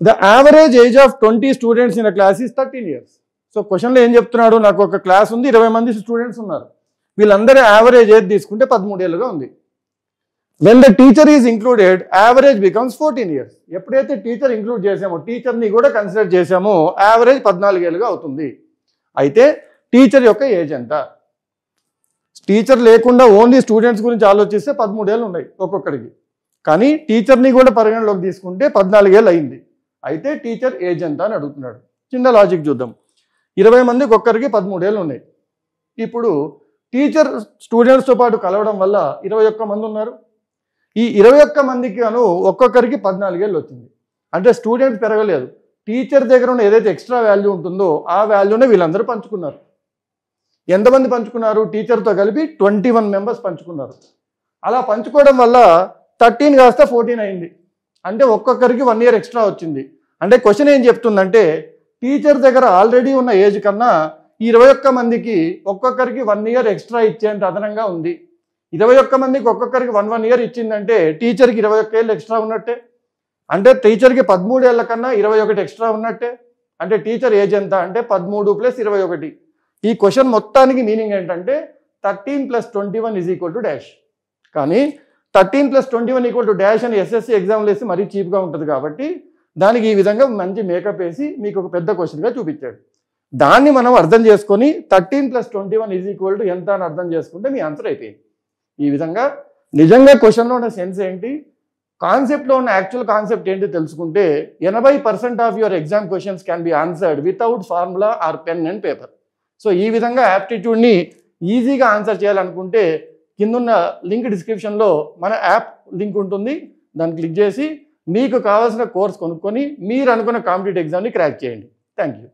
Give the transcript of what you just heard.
The average age of 20 students in a class is 13 years. So క్వశ్చన్లో ఏం చెప్తున్నాడు, నాకు ఒక క్లాస్ ఉంది, 20 మంది స్టూడెంట్స్ ఉన్నారు, వీళ్ళందరి యావరేజ్ ఏజ్ తీసుకుంటే 13 ఏళ్ళుగా ఉంది. When the teacher is included average becomes 14 years. ఎప్పుడైతే టీచర్ ఇంక్లూడ్ చేసామో, టీచర్ని కూడా కన్సిడర్ చేసామో, యావరేజ్ 14 ఏళ్ళుగా అవుతుంది. అయితే టీచర్ యొక్క ఏజ్ ఎంత? టీచర్ లేకుండా ఓన్లీ స్టూడెంట్స్ గురించి ఆలోచిస్తే 13 ఏళ్ళు ఉన్నాయి ఒక్కొక్కరికి. కానీ టీచర్ని కూడా పరిగణలోకి తీసుకుంటే 14 ఏళ్ళు అయింది. అయితే టీచర్ ఏజ్ ఎంత అని అడుగుతున్నాడు. చిన్న లాజిక్ చూద్దాం. 20 మందికి ఒక్కరికి 13 ఏళ్ళు ఉన్నాయి. ఇప్పుడు టీచర్ స్టూడెంట్స్తో పాటు కలవడం వల్ల 21 మంది ఉన్నారు. ఈ 21 మందికి ఒక్కొక్కరికి 14 ఏళ్ళు వచ్చింది. అంటే స్టూడెంట్ పెరగలేదు, టీచర్ దగ్గర ఉన్న ఏదైతే ఎక్స్ట్రా వాల్యూ ఉంటుందో ఆ వాల్యూనే వీళ్ళందరూ పంచుకున్నారు. ఎంతమంది పంచుకున్నారు? టీచర్తో కలిపి 21 మెంబర్స్ పంచుకున్నారు. అలా పంచుకోవడం వల్ల 13 కాస్త 14 అయింది. అంటే ఒక్కొక్కరికి 1 year ఎక్స్ట్రా వచ్చింది. అంటే క్వశ్చన్ ఏం చెప్తుందంటే, టీచర్ దగ్గర ఆల్రెడీ ఉన్న ఏజ్ కన్నా 21 మందికి ఒక్కొక్కరికి 1 year ఎక్స్ట్రా ఇచ్చేంత అదనంగా ఉంది. 21 మందికి ఒక్కొక్కరికి 1 year ఇచ్చిందంటే టీచర్కి 21 ఏళ్ళు ఎక్స్ట్రా ఉన్నట్టే. అంటే టీచర్కి 13 ఏళ్ళ కన్నా 21 ఎక్స్ట్రా ఉన్నట్టే. అంటే టీచర్ ఏజ్ ఎంత అంటే 13 + 21. ఈ క్వశ్చన్ మొత్తానికి మీనింగ్ ఏంటంటే 13 + 21 = డాష్. కానీ 13 + 21 డాష్ అని ఎస్ఎస్సి ఎగ్జామ్లు వేసి మరీ చీప్గా ఉంటుంది కాబట్టి దానికి ఈ విధంగా మంచి మేకప్ వేసి మీకు ఒక పెద్ద క్వశ్చన్గా చూపించాడు. దాన్ని మనం అర్థం చేసుకొని 13 + 21 ఎంత అని అర్థం చేసుకుంటే మీ ఆన్సర్ అయిపోయింది. ఈ విధంగా నిజంగా క్వశ్చన్లో ఉన్న సెన్స్ ఏంటి, కాన్సెప్ట్లో ఉన్న యాక్చువల్ కాన్సెప్ట్ ఏంటి తెలుసుకుంటే 80% of your exam questions can be answered without formula or pen and paper. So ఈ విధంగా యాప్టిట్యూడ్ని ఈజీగా ఆన్సర్ చేయాలనుకుంటే కిందున్న లింక్ డిస్క్రిప్షన్లో మన యాప్ లింక్ ఉంటుంది. దాన్ని క్లిక్ చేసి మీకు కావాల్సిన కోర్స్ కొనుక్కొని మీరు అనుకున్న కాంపిటేటివ్ ఎగ్జామ్ని క్రాక్ చేయండి. Thank you.